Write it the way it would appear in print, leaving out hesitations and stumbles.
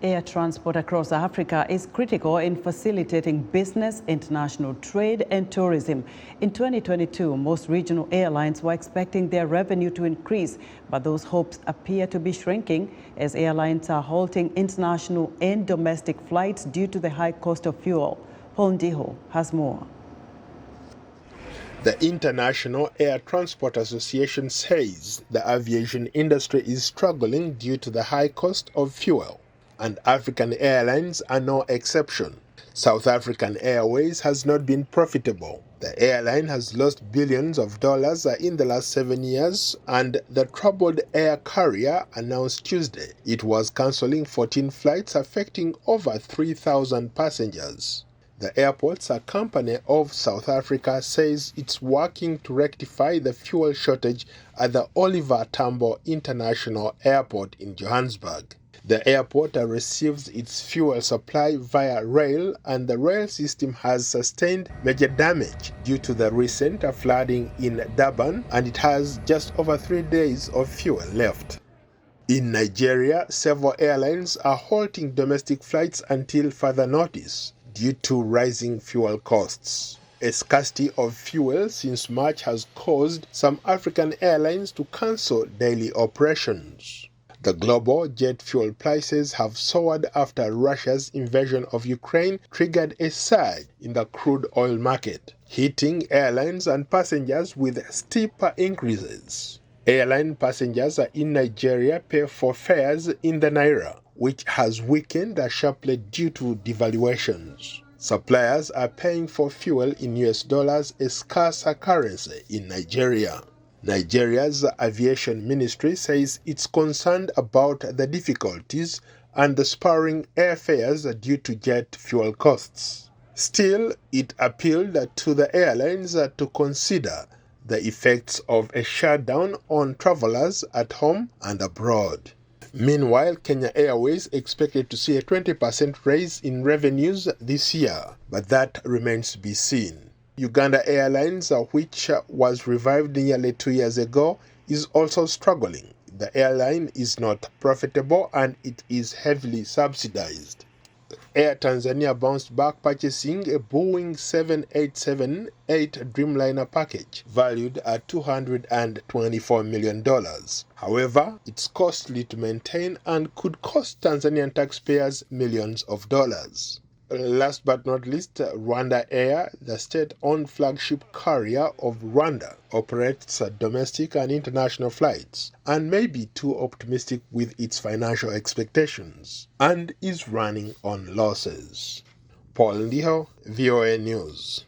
Air transport across Africa is critical in facilitating business, international trade and tourism. In 2022, most regional airlines were expecting their revenue to increase, but those hopes appear to be shrinking as airlines are halting international and domestic flights due to the high cost of fuel. Ndiho has more. The International Air Transport Association says the aviation industry is struggling due to the high cost of fuel, and African airlines are no exception. South African Airways has not been profitable. The airline has lost billions of dollars in the last 7 years, and the troubled air carrier announced Tuesday it was cancelling 14 flights affecting over 3,000 passengers. The Airports Company of South Africa says it's working to rectify the fuel shortage at the Oliver Tambo International Airport in Johannesburg. The airport receives its fuel supply via rail, and the rail system has sustained major damage due to the recent flooding in Durban, and it has just over 3 days of fuel left. In Nigeria, several airlines are halting domestic flights until further notice due to rising fuel costs. A scarcity of fuel since March has caused some African airlines to cancel daily operations. The global jet fuel prices have soared after Russia's invasion of Ukraine triggered a surge in the crude oil market, hitting airlines and passengers with steeper increases. Airline passengers in Nigeria pay for fares in the naira, which has weakened sharply due to devaluations. Suppliers are paying for fuel in US dollars, a scarce currency in Nigeria. Nigeria's aviation ministry says it's concerned about the difficulties and the spurring airfares due to jet fuel costs. Still, it appealed to the airlines to consider the effects of a shutdown on travelers at home and abroad. Meanwhile, Kenya Airways expected to see a 20% raise in revenues this year, but that remains to be seen. Uganda Airlines, which was revived nearly 2 years ago, is also struggling. The airline is not profitable and it is heavily subsidized. Air Tanzania bounced back, purchasing a Boeing 787-8 Dreamliner package valued at $224 million. However, it's costly to maintain and could cost Tanzanian taxpayers millions of dollars. Last but not least, Rwanda Air, the state-owned flagship carrier of Rwanda, operates domestic and international flights and may be too optimistic with its financial expectations and is running on losses. Ndiho, VOA News.